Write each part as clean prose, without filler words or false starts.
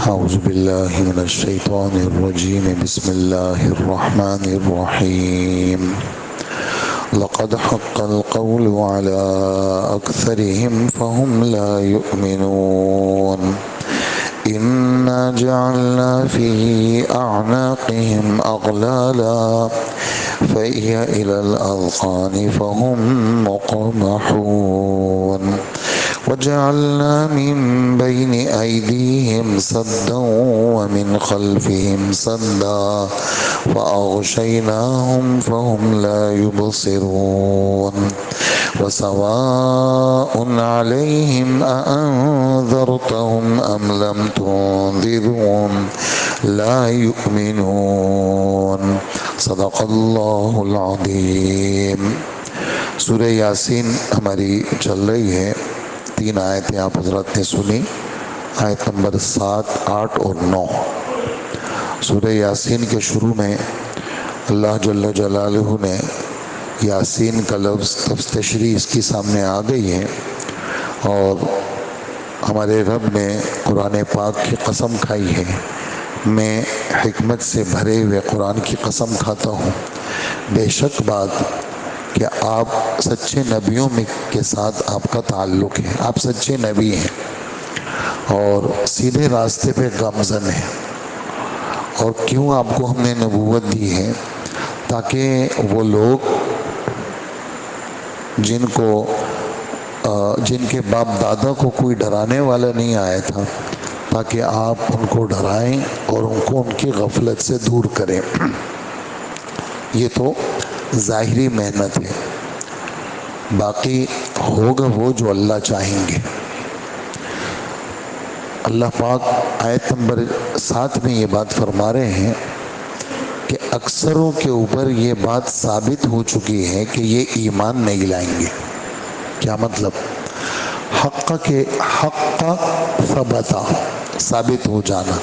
أعوذ بالله من الشيطان الرجيم بسم الله الرحمن الرحيم لقد حق القول على أكثرهم فهم لا يؤمنون إنا جعلنا في أعناقهم أغلالا فهي إلى الأذقان فهم مقمحون وجعلنا من بين أيديهم سدا ومن خلفهم سدا فأغشيناهم فهم لا يبصرون وسواء عليهم أأنذرتهم أم لم تنذرهم لا يؤمنون صدق اللہ العظیم۔ سورہ یاسین ہماری چل رہی ہے، 3 آیتیں آپ حضرت نے سنی، آیت نمبر 7، 8 اور 9۔ سورہ یاسین کے شروع میں اللہ جل جلالہ نے یاسین کا لفظ تشریح اس کی سامنے آ گئی ہے، اور ہمارے رب نے قرآن پاک کی قسم کھائی ہے۔ میں حکمت سے بھرے ہوئے قرآن کی قسم کھاتا ہوں، بے شک بات کہ آپ سچے نبیوں میں کے ساتھ آپ کا تعلق ہے، آپ سچے نبی ہیں اور سیدھے راستے پہ گامزن ہیں۔ اور کیوں آپ کو ہم نے نبوت دی ہے؟ تاکہ وہ لوگ جن کے باپ دادا کو کوئی ڈرانے والا نہیں آیا تھا، تاکہ آپ ان کو ڈرائیں اور ان کو ان کی غفلت سے دور کریں۔ یہ تو ظاہری محنت ہے، باقی ہوگا وہ جو اللہ چاہیں گے۔ اللہ پاک آیت نمبر 7 میں یہ بات فرما رہے ہیں کہ اکثروں کے اوپر یہ بات ثابت ہو چکی ہے کہ یہ ایمان نہیں لائیں گے۔ کیا مطلب؟ حق کے حق کا ثابت ہو جانا،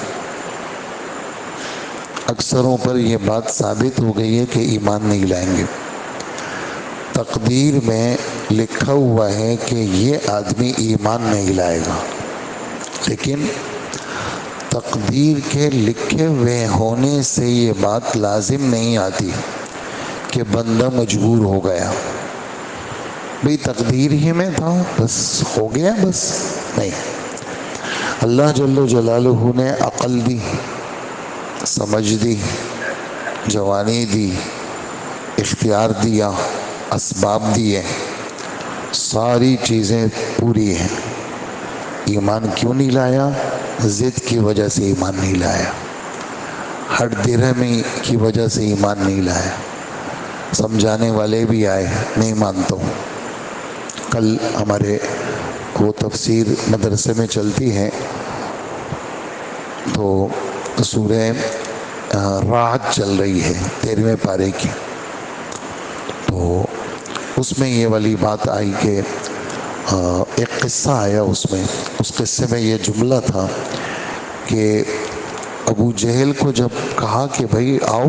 اکثروں پر یہ بات ثابت ہو گئی ہے کہ ایمان نہیں لائیں گے۔ تقدیر میں لکھا ہوا ہے کہ یہ آدمی ایمان نہیں لائے گا، لیکن تقدیر کے لکھے ہوئے ہونے سے یہ بات لازم نہیں آتی کہ بندہ مجبور ہو گیا، بھئی تقدیر ہی میں تھا بس ہو گیا، بس نہیں۔ اللہ جل جلالہ نے عقل دی، سمجھ دی، جوانی دی، اختیار دیا، اسباب دیے، ساری چیزیں پوری ہیں۔ ایمان کیوں نہیں لایا؟ ضد کی وجہ سے ایمان نہیں لایا، ہٹ درہمی کی وجہ سے ایمان نہیں لایا۔ سمجھانے والے بھی آئے، نہیں مانتا ہوں۔ کل ہمارے وہ تفسیر مدرسے میں چلتی ہے، تو سورہ رعد چل رہی ہے 13ویں پارے کی، تو اس میں یہ والی بات آئی کہ ایک قصہ آیا، اس قصے میں یہ جملہ تھا کہ ابو جہل کو جب کہا کہ بھائی آؤ،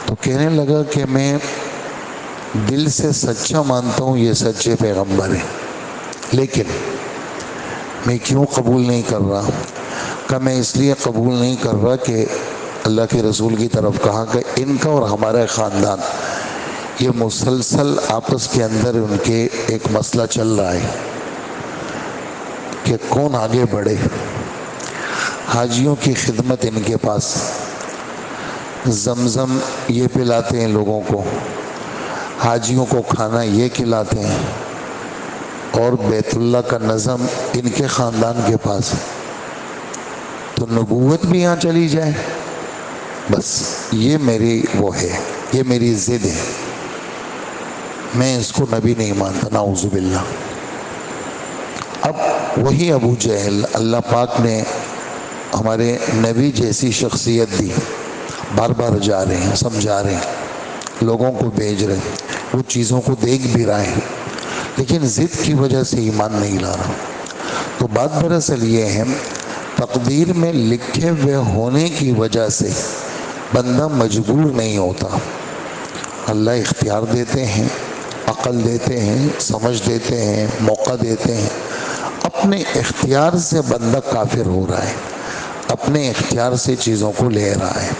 تو کہنے لگا کہ میں دل سے سچا مانتا ہوں یہ سچے پیغمبر ہیں، لیکن میں کیوں قبول نہیں کر رہا؟ کہ میں اس لیے قبول نہیں کر رہا کہ اللہ کے رسول کی طرف کہا کہ ان کا اور ہمارا خاندان یہ مسلسل آپس کے اندر ان کے ایک مسئلہ چل رہا ہے کہ کون آگے بڑھے۔ حاجیوں کی خدمت ان کے پاس، زمزم یہ پلاتے ہیں لوگوں کو، حاجیوں کو کھانا یہ کھلاتے ہیں، اور بیت اللہ کا نظم ان کے خاندان کے پاس، تو نبوت بھی یہاں چلی جائے، بس یہ میری وہ ہے، یہ میری ضد ہے، میں اس کو نبی نہیں مانتا، نعوذ باللہ۔ اب وہی ابو جہل اللہ پاک نے ہمارے نبی جیسی شخصیت دی، بار بار جا رہے ہیں، سمجھا رہے ہیں، لوگوں کو بھیج رہے ہیں، وہ چیزوں کو دیکھ بھی رہے ہیں، لیکن ضد کی وجہ سے ایمان نہیں لا رہا۔ تو بات دراصل یہ ہے، تقدیر میں لکھے ہوئے ہونے کی وجہ سے بندہ مجبور نہیں ہوتا، اللہ اختیار دیتے ہیں، عقل دیتے ہیں، سمجھ دیتے ہیں، موقع دیتے ہیں، اپنے اختیار سے بندہ کافر ہو رہا ہے، اپنے اختیار سے چیزوں کو لے رہا ہے۔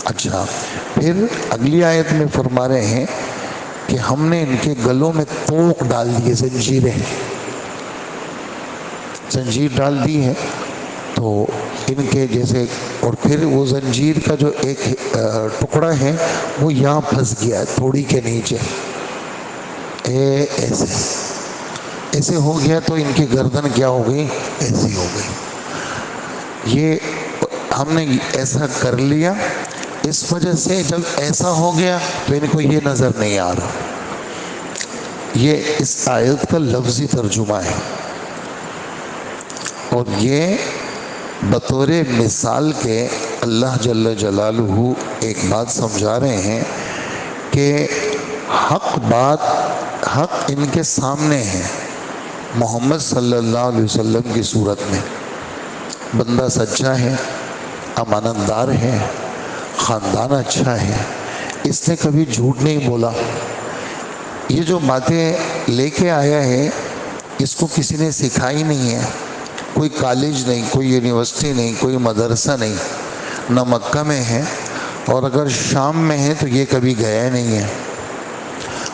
اچھا، پھر اگلی آیت میں فرما رہے ہیں کہ ہم نے ان کے گلوں میں توق ڈال دیے، زنجیر ڈال دی ہے، تو ان کے جیسے، اور پھر وہ زنجیر کا جو ایک ٹکڑا ہے وہ یہاں پھنس گیا تھوڑی کے نیچے، ایسے ہو گیا، تو ان کی گردن کیا ہو گئی؟ ایسی ہو گئی۔ یہ ہم نے ایسا کر لیا، اس وجہ سے جب ایسا ہو گیا تو ان کو یہ نظر نہیں آ رہا۔ یہ اس آیت کا لفظی ترجمہ ہے، اور یہ بطور مثال کے اللہ جل جلالہ ایک بات سمجھا رہے ہیں کہ حق ان کے سامنے ہے، محمد صلی اللہ علیہ وسلم کی صورت میں۔ بندہ سچا ہے، امانت دار ہے، خاندان اچھا ہے، اس نے کبھی جھوٹ نہیں بولا۔ یہ جو باتیں لے کے آیا ہے اس کو کسی نے سکھائی نہیں ہے، کوئی کالج نہیں، کوئی یونیورسٹی نہیں، کوئی مدرسہ نہیں، نہ مکہ میں ہے، اور اگر شام میں ہے تو یہ کبھی گیا نہیں ہے،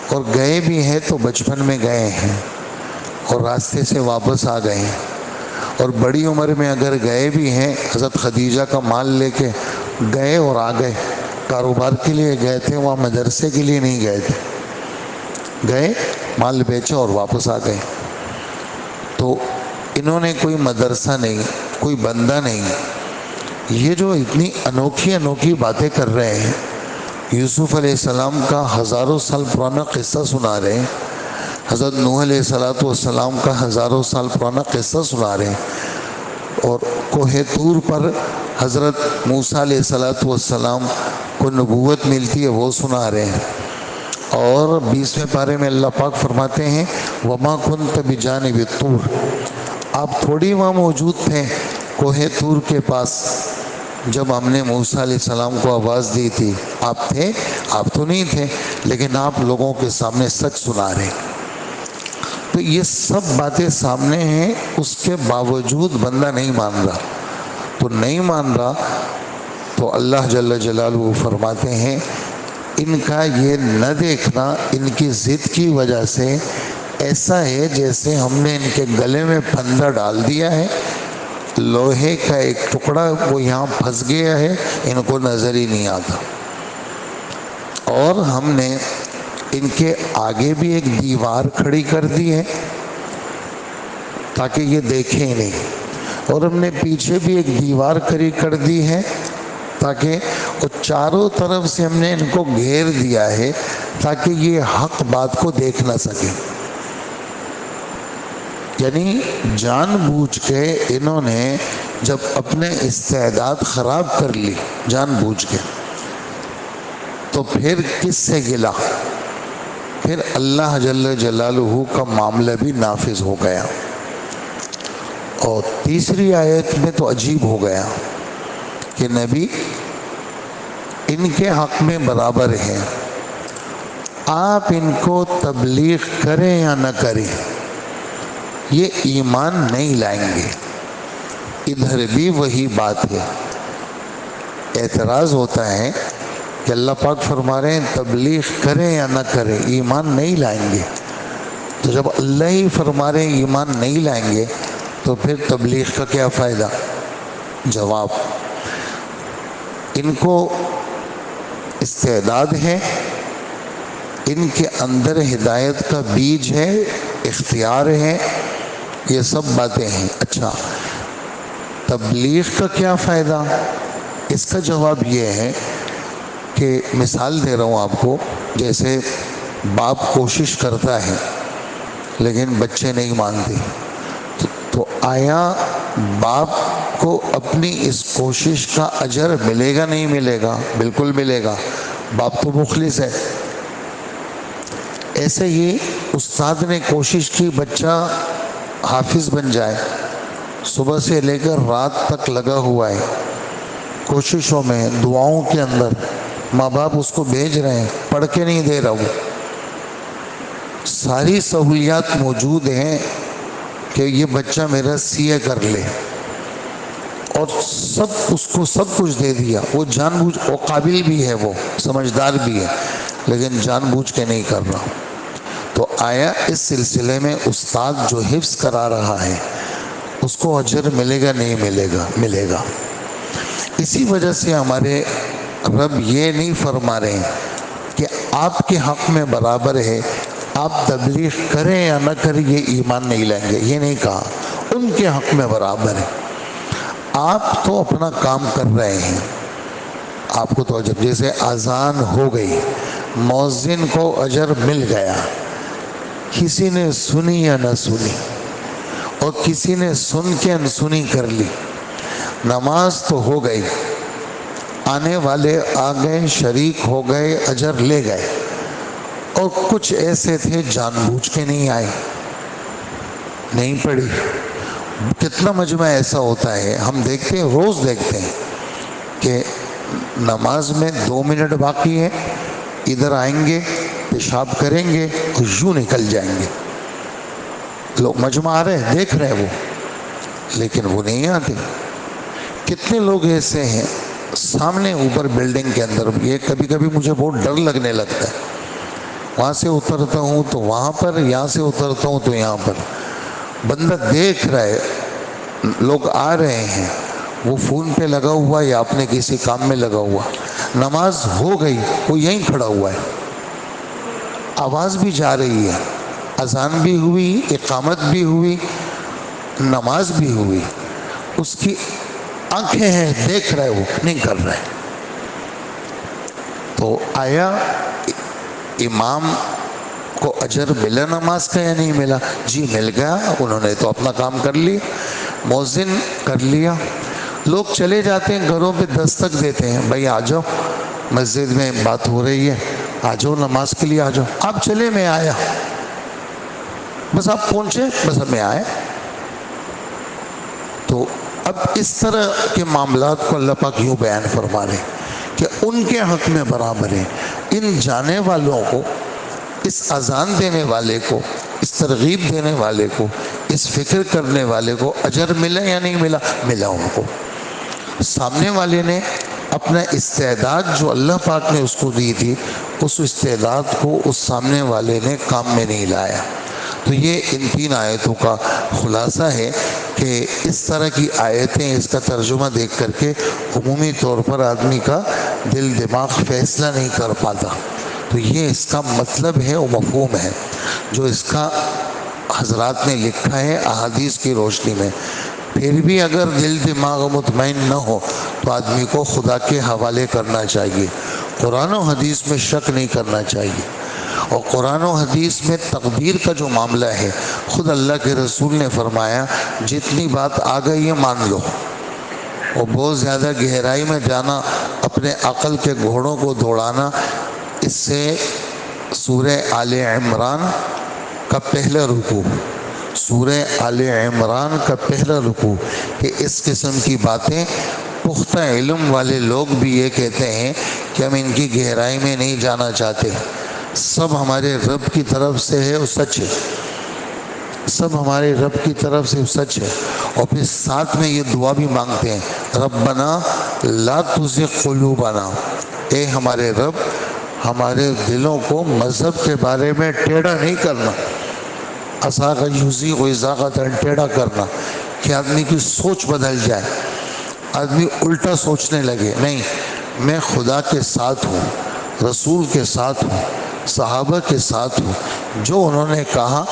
اور گئے بھی ہیں تو بچپن میں گئے ہیں اور راستے سے واپس آ گئے ہیں، اور بڑی عمر میں اگر گئے بھی ہیں حضرت خدیجہ کا مال لے کے گئے اور آ گئے، کاروبار کے لیے گئے تھے، وہاں مدرسے کے لیے نہیں گئے تھے، گئے مال بیچا اور واپس آ گئے۔ تو انہوں نے کوئی مدرسہ نہیں، کوئی بندہ نہیں، یہ جو اتنی انوکھی باتیں کر رہے ہیں، یوسف علیہ السلام کا ہزاروں سال پرانا قصہ سنا رہے ہیں، حضرت نوح علیہ السلام کا ہزاروں سال پرانا قصہ سنا رہے ہیں، اور کوہ طور پر حضرت موسیٰ علیہ السلام کو نبوت ملتی ہے وہ سنا رہے ہیں، اور 20ویں پارے میں اللہ پاک فرماتے ہیں وَمَا كُنْتَ بِجَانِبِ الطُّورِ، آپ تھوڑی وہاں موجود تھے کوہ طور کے پاس جب ہم نے موسیٰ علیہ السلام کو آواز دی تھی، آپ تھے؟ آپ تو نہیں تھے، لیکن آپ لوگوں کے سامنے سچ سنا رہے۔ تو یہ سب باتیں سامنے ہیں، اس کے باوجود بندہ نہیں مان رہا، تو نہیں مان رہا تو اللہ جل جلالہ فرماتے ہیں ان کا یہ نہ دیکھنا ان کی ضد کی وجہ سے ایسا ہے جیسے ہم نے ان کے گلے میں پھندا ڈال دیا ہے، لوہے کا ایک ٹکڑا وہ یہاں پھنس گیا ہے، ان کو نظر ہی نہیں آتا، اور ہم نے ان کے آگے بھی ایک دیوار کھڑی کر دی ہے تاکہ یہ دیکھیں نہیں، اور ہم نے پیچھے بھی ایک دیوار کھڑی کر دی ہے تاکہ وہ چاروں طرف سے ہم نے ان کو گھیر دیا ہے تاکہ یہ حق بات کو دیکھ نہ سکے۔ یعنی جان بوجھ کے انہوں نے جب اپنے استعداد خراب کر لی جان بوجھ کے، تو پھر کس سے گلا؟ پھر اللہ جل جلالہ کا معاملہ بھی نافذ ہو گیا۔ اور تیسری آیت میں تو عجیب ہو گیا کہ نبی ان کے حق میں برابر ہیں، آپ ان کو تبلیغ کریں یا نہ کریں یہ ایمان نہیں لائیں گے۔ ادھر بھی وہی بات ہے، اعتراض ہوتا ہے کہ اللہ پاک فرما رہے ہیں تبلیغ کریں یا نہ کریں ایمان نہیں لائیں گے، تو جب اللہ ہی فرما رہے ہیں ایمان نہیں لائیں گے تو پھر تبلیغ کا کیا فائدہ؟ جواب، ان کو استعداد ہے، ان کے اندر ہدایت کا بیج ہے، اختیار ہے، یہ سب باتیں ہیں۔ اچھا، تبلیغ کا کیا فائدہ؟ اس کا جواب یہ ہے کہ مثال دے رہا ہوں آپ کو، جیسے باپ کوشش کرتا ہے لیکن بچے نہیں مانتے، تو آیا باپ کو اپنی اس کوشش کا اجر ملے گا نہیں ملے گا؟ بالکل ملے گا، باپ تو مخلص ہے۔ ایسے ہی استاد نے کوشش کی بچہ حافظ بن جائے، صبح سے لے کر رات تک لگا ہوا ہے کوششوں میں، دعاؤں کے اندر، ماں باپ اس کو بھیج رہے ہیں، پڑھ کے نہیں دے رہا، وہ ساری سہولیات موجود ہیں کہ یہ بچہ میرا CA کر لے، اور اس کو سب کچھ دے دیا، وہ جان بوجھ، وہ قابل بھی ہے، وہ سمجھدار بھی ہے، لیکن جان بوجھ کے نہیں کر رہا. تو آیا اس سلسلے میں استاد جو حفظ کرا رہا ہے اس کو اجر ملے گا نہیں ملے گا؟ ملے گا. اسی وجہ سے ہمارے رب یہ نہیں فرما رہے ہیں کہ آپ کے حق میں برابر ہے، آپ تبلیغ کریں یا نہ کریں یہ ایمان نہیں لائیں گے، یہ نہیں کہا. ان کے حق میں برابر ہے. آپ تو اپنا کام کر رہے ہیں، آپ کو تو اجر، جیسے اذان ہو گئی، مؤذن کو اجر مل گیا، کسی نے سنی یا نہ سنی، اور کسی نے سن کے انسنی کر لی، نماز تو ہو گئی، آنے والے آ گئے، شریک ہو گئے، اجر لے گئے. اور کچھ ایسے تھے جان بوجھ کے نہیں آئے، نہیں پڑھی. کتنا مجمع ایسا ہوتا ہے، ہم دیکھتے ہیں، روز دیکھتے ہیں کہ نماز میں 2 منٹ باقی ہے، ادھر آئیں گے، پیشاب کریں گے اور یوں نکل جائیں گے. لوگ مجمع آ رہے ہیں، دیکھ رہے ہیں وہ، لیکن وہ نہیں آتے. کتنے لوگ ایسے ہیں سامنے اوپر بلڈنگ کے اندر، یہ کبھی کبھی مجھے بہت ڈر لگنے لگتا ہے، وہاں سے اترتا ہوں تو وہاں پر، یہاں سے اترتا ہوں تو یہاں پر، بندہ دیکھ رہا ہے، لوگ آ رہے ہیں، وہ فون پہ لگا ہوا یا اپنے کسی کام میں لگا ہوا، نماز ہو گئی، وہ یہیں کھڑا ہوا ہے، آواز بھی جا رہی ہے، اذان بھی ہوئی، اقامت بھی ہوئی، نماز بھی ہوئی، اس کی آنکھیں ہیں، دیکھ رہے، وہ نہیں کر رہے. تو آیا امام کو اجر ملا نماز کا یا نہیں ملا؟ جی مل گیا، انہوں نے تو اپنا کام کر لی، مؤذن کر لیا. لوگ چلے جاتے ہیں گھروں پہ، دستک دیتے ہیں، بھائی آ جاؤ، مسجد میں بات ہو رہی ہے، آ جاؤ نماز کے لیے آ جاؤ. آپ چلے، میں آیا، بس آپ پہنچے، بس میں آیا. تو اب اس طرح کے معاملات کو اللہ پاک یوں بیان فرما رہے کہ ان کے حق میں برابر ہے. ان جانے والوں کو، اس اذان دینے والے کو، اس ترغیب دینے والے کو، اس فکر کرنے والے کو اجر ملا یا نہیں ملا؟ ملا. ان کو سامنے والے نے اپنا استعداد جو اللہ پاک نے اس کو دی تھی، اس استعداد کو اس سامنے والے نے کام میں نہیں لایا. تو یہ ان 3 آیتوں کا خلاصہ ہے کہ اس طرح کی آیتیں، اس کا ترجمہ دیکھ کر کے عمومی طور پر آدمی کا دل دماغ فیصلہ نہیں کر پاتا. تو یہ اس کا مطلب ہے، وہ مفہوم ہے جو اس کا حضرات نے لکھا ہے احادیث کی روشنی میں. پھر بھی اگر دل دماغ مطمئن نہ ہو تو آدمی کو خدا کے حوالے کرنا چاہیے، قرآن و حدیث میں شک نہیں کرنا چاہیے. اور قرآن و حدیث میں تقدیر کا جو معاملہ ہے، خود اللہ کے رسول نے فرمایا جتنی بات آ گئی ہے مان لو، اور بہت زیادہ گہرائی میں جانا، اپنے عقل کے گھوڑوں کو دوڑانا، اس سے سورہ آل عمران کا پہلا رکوع، سورہ آل عمران کا پہلا رکوع، کہ اس قسم کی باتیں پختہ علم والے لوگ بھی یہ کہتے ہیں کہ ہم ان کی گہرائی میں نہیں جانا چاہتے، سب ہمارے رب کی طرف سے ہے، وہ سچ ہے، سب ہمارے رب کی طرف سے سچ ہے. اور پھر ساتھ میں یہ دعا بھی مانگتے ہیں، ربنا لا تزغ قلوبنا، اے ہمارے رب ہمارے دلوں کو مذہب کے بارے میں ٹیڑھا نہیں کرنا، اساغ یزیغ اذاغۃ، ٹیڑھا کرنا کہ آدمی کی سوچ بدل جائے، آدمی الٹا سوچنے لگے. نہیں، میں خدا کے ساتھ ہوں، رسول کے ساتھ ہوں، صحابہ کے ساتھ ہوں، جو انہوں نے کہا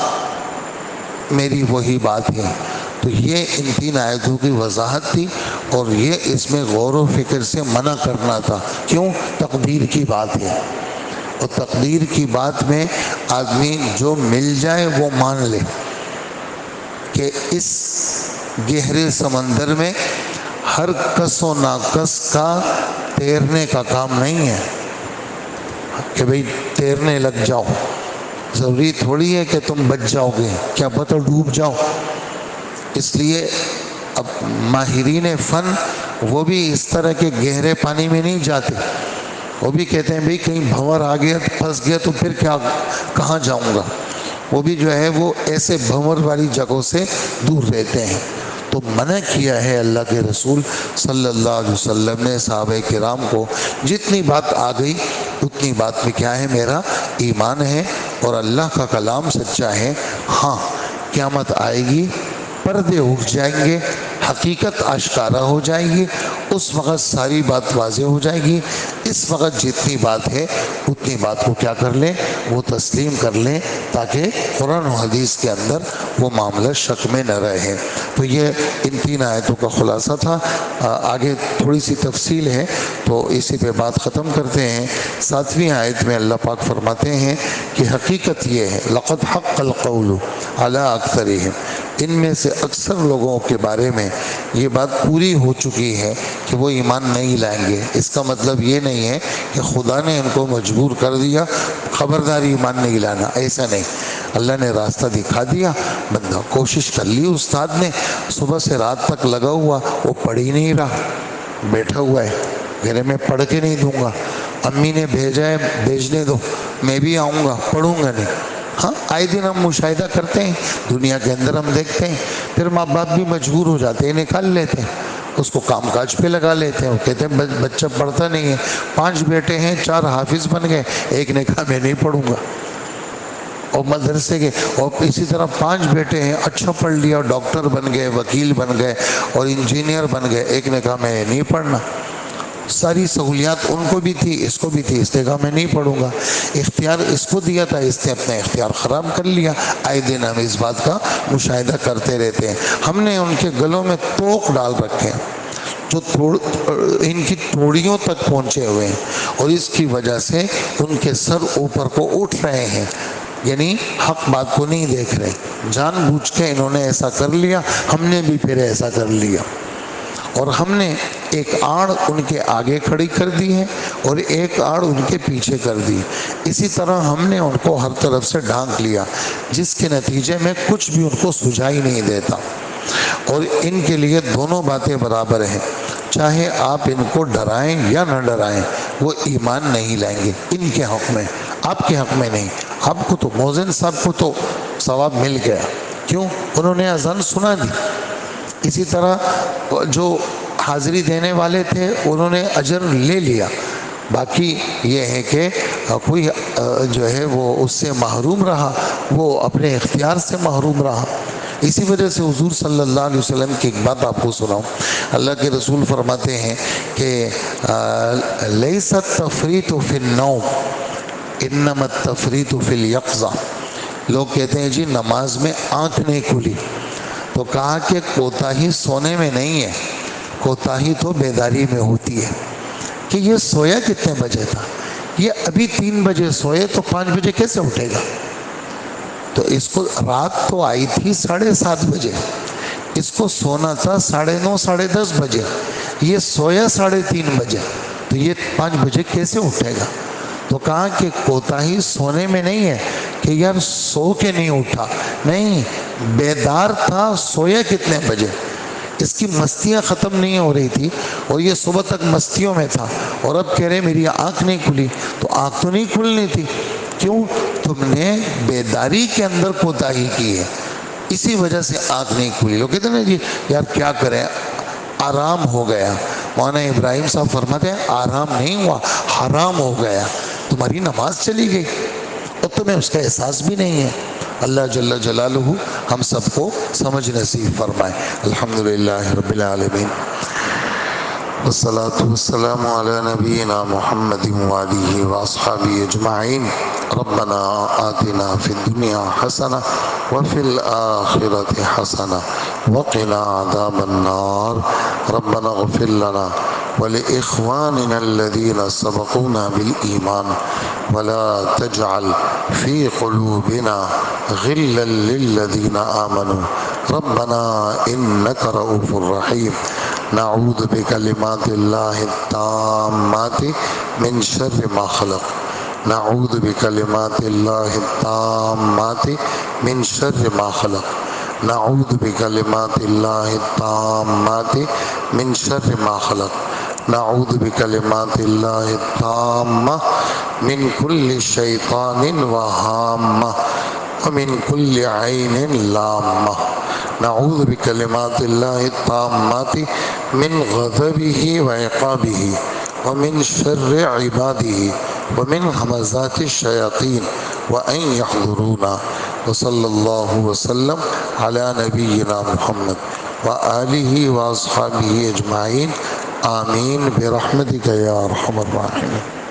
میری وہی بات ہے. تو یہ ان 3 آیتوں کی وضاحت تھی، اور یہ اس میں غور و فکر سے منع کرنا تھا. کیوں؟ تقدیر کی بات ہے، اور تقدیر کی بات میں آدمی جو مل جائے وہ مان لے کہ اس گہرے سمندر میں ہر کس و ناکس کا تیرنے کا کام نہیں ہے کہ بھئی تیرنے لگ جاؤ. ضروری تھوڑی ہے کہ تم بچ جاؤ گے، کیا پتہ ڈوب جاؤ. اس لیے اب ماہرین فن وہ بھی اس طرح کے گہرے پانی میں نہیں جاتے، وہ بھی کہتے ہیں بھئی کہیں بھنور آ گیا، پھنس گیا تو پھر کیا، کہاں جاؤں گا. وہ بھی جو ہے وہ ایسے بھنور والی جگہوں سے دور رہتے ہیں. تو منع کیا ہے اللہ کے رسول صلی اللہ علیہ وسلم نے صحابہ کرام کو، جتنی بات آ گئی اتنی بات میں کیا ہے، میرا ایمان ہے اور اللہ کا کلام سچا ہے۔ ہاں قیامت آئے گی، پردے اٹھ جائیں گے، حقیقت آشکارا ہو جائے گی، اس وقت ساری بات واضح ہو جائے گی۔ اس وقت جتنی بات ہے اتنی بات کو کیا کر لیں، وہ تسلیم کر لیں، تاکہ قرآن و حدیث کے اندر وہ معاملہ شک میں نہ رہے۔ تو یہ ان 3 آیتوں کا خلاصہ تھا۔ آگے تھوڑی سی تفصیل ہے تو اسی پہ بات ختم کرتے ہیں۔ 7ویں آیت میں اللہ پاک فرماتے ہیں کہ حقیقت یہ ہے، لقد حق القول علی اکثرہم، ان میں سے اکثر لوگوں کے بارے میں یہ بات پوری ہو چکی ہے کہ وہ ایمان نہیں لائیں گے۔ اس کا مطلب یہ نہیں ہے کہ خدا نے ان کو مجبور کر دیا خبردار ایمان نہیں لانا، ایسا نہیں۔ اللہ نے راستہ دکھا دیا، بندہ کوشش کر لی، استاد نے صبح سے رات تک لگا ہوا، وہ پڑھ ہی نہیں رہا، بیٹھا ہوا ہے، گھر میں پڑھ کے نہیں دوں گا، امی نے بھیجا ہے بھیجنے دو، میں بھی آؤں گا، پڑھوں گا نہیں۔ ہاں آئے دن ہم مشاہدہ کرتے ہیں، دنیا کے اندر ہم دیکھتے ہیں، پھر ماں باپ بھی مجبور ہو جاتے ہیں، نکال لیتے ہیں، اس کو کام کاج پہ لگا لیتے ہیں۔ وہ کہتے ہیں بچہ پڑھتا نہیں ہے، 5 بیٹے ہیں، 4 حافظ بن گئے، ایک نے کہا میں نہیں پڑھوں گا، اور مدرسے کے، اور اسی طرح 5 بیٹے ہیں، اچھا پڑھ لیا، ڈاکٹر بن گئے، وکیل بن گئے اور انجینئر بن گئے، ایک نے کہا میں نہیں پڑھنا۔ ساری سہولیات ان کو بھی تھی، اس کو بھی تھی، اس نے کہا میں نہیں پڑھوں گا۔ اختیار اس کو دیا تھا، اس نے اپنا اختیار خراب کر لیا۔ آئے دن ہم اس بات کا مشاہدہ کرتے رہتے ہیں۔ ہم نے ان کے گلوں میں توق ڈال رکھے ہیں جو ان کی توڑیوں تک پہنچے ہوئے ہیں، اور اس کی وجہ سے ان کے سر اوپر کو اٹھ رہے ہیں، یعنی حق بات کو نہیں دیکھ رہے۔ جان بوجھ کے انہوں نے ایسا کر لیا، ہم نے بھی پھر ایسا کر لیا، اور ہم نے ایک آڑ ان کے آگے کھڑی کر دی ہے اور ایک آڑ ان کے پیچھے کر دی۔ اسی طرح ہم نے ان کو ہر طرف سے ڈھانک لیا، جس کے نتیجے میں کچھ بھی ان کو سجائی نہیں دیتا، اور ان کے لیے دونوں باتیں برابر ہیں، چاہے آپ ان کو ڈرائیں یا نہ ڈرائیں، وہ ایمان نہیں لائیں گے۔ ان کے حق میں، آپ کے حق میں نہیں۔ آپ کو تو مؤذن صاحب کو تو ثواب مل گیا، کیوں؟ انہوں نے اذان سنا دی۔ اسی طرح جو حاضری دینے والے تھے انہوں نے اجر لے لیا، باقی یہ ہے کہ کوئی جو ہے وہ اس سے محروم رہا، وہ اپنے اختیار سے محروم رہا۔ اسی وجہ سے حضور صلی اللہ علیہ وسلم کی ایک بات آپ کو سناؤں۔ اللہ کے رسول فرماتے ہیں کہ لیس التفریط فی النوم انما التفریط فی الیقظہ۔ لوگ کہتے ہیں جی نماز میں آنکھ نہیں کھلی، تو کہا کہ کوتاہی سونے میں نہیں ہے، کوتاہی تو بیداری میں ہوتی ہے۔ کہ یہ سویا کتنے بجے تھا؟ یہ ابھی 3 بجے سوئے تو 5 بجے کیسے اٹھے گا؟ تو اس کو رات تو آئی تھی 7:30 بجے، اس کو سونا تھا 9:30 10:30 بجے، یہ سویا 3:30 بجے، تو یہ 5 بجے کیسے اٹھے گا؟ تو کہا کہ کوتاہی سونے میں نہیں ہے کہ یار سو کے نہیں اٹھا، نہیں، بیدار تھا، سویا کتنے بجے؟ اس کی مستیاں ختم نہیں ہو رہی تھی، اور یہ صبح تک مستیوں میں تھا، اور اب کہہ رہے میری آنکھ نہیں کھلی۔ تو آنکھ تو نہیں کھلنی تھی، کیوں؟ تم نے بیداری کے اندر کوتاہی کی ہے، اسی وجہ سے آنکھ نہیں کھلی۔ لوگ کہتے ہیں جی یار کیا کریں، آرام ہو گیا۔ مولانا ابراہیم صاحب فرماتے ہیں آرام نہیں ہوا، حرام ہو گیا، تمہاری نماز چلی گئی اور تمہیں اس کا احساس بھی نہیں ہے۔ اللہ جل جلالہ ہم سب کو سمجھ نصیب فرمائے۔ الحمدللہ رب العالمین، والصلاة والسلام علی نبینا محمد وآلہ واصحابہ اجمعین۔ ربنا آتنا فی الدنیا حسنہ وفی الآخرۃ حسنہ وقنا عذاب النار۔ ربنا اغفر لنا ولإخواننا الذين سبقونا بالإيمان ولا تجعل في قلوبنا غلا للذين آمنوا ربنا إنك رؤوف رحيم۔ نعوذ بكلمات الله التامات من شر ما خلق، نعوذ بكلمات الله التامات من شر ما خلق، نعوذ بكلمات الله التامات من شر ما خلق، نعوذ بكلمات الله التامة من كل شيطان وهامة ومن كل عين لامة نعوذ بکلمات اللہ التامات من غضبہ وعقابہ ومن شر عبادہ ومن همزات الشیاطین وان یحضرونا وصلی اللہ وسلم علی نبینا محمد وآلہ واصحابہ اجمعین آمین برحمتک یا ارحم الراحمین.